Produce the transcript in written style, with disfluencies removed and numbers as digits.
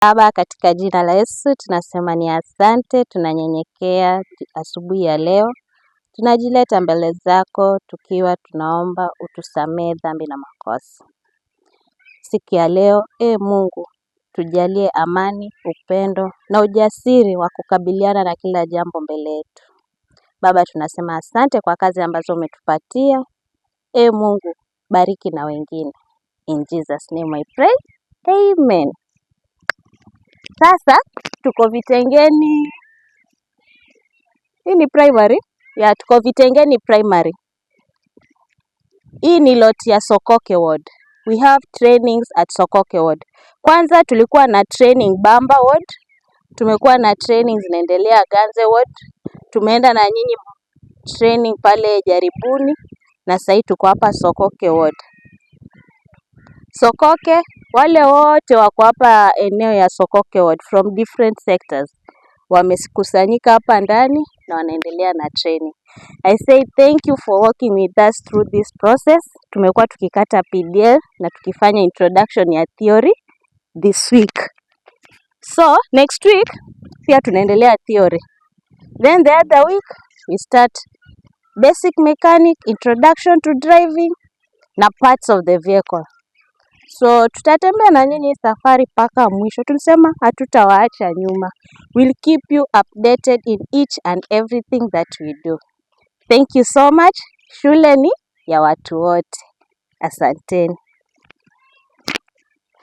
Baba, katika jina la Yesu tunasema ni asante, tunanyenyekea asubuhi ya leo. Tunajileta mbele zako tukiwa tunaomba utusamee dhambi na makosa. Siku ya leo, Mungu, tujalie amani, upendo na ujasiri wa kukabiliana na kila jambo mbele yetu. Baba, tunasema asante kwa kazi ambazo umetupatia. Mungu, bariki na wengine. In Jesus name I pray. Amen. Sasa tuko Vitengeni. Hii ni primary? Tuko Vitengeni primary. Hii ni lot ya Sokoke ward. We have trainings at Sokoke ward. Kwanza tulikuwa na training Bamba ward. Tumekuwa na training zinaendelea Ganze ward. Tumeenda na nyinyi training pale Jaribuni na sasa tuko hapa Sokoke ward. Sokoke, wale wote wako hapa eneo ya Sokoke ward from different sectors wamekusanyika hapa ndani na wanaendelea na training. I say thank you for working with us through this process. Tumekuwa tukikata PDL na tukifanya introduction ya theory this week. So next week pia tunaendelea theory. Then the other week we start basic mechanic, introduction to driving na parts of the vehicle. So tutatembea na nyinyi safari paka mwisho. Tulisema hatutawaacha nyuma. We'll keep you updated in each and everything that we do. Thank you so much. Shule ni ya watu wote. Asanteni.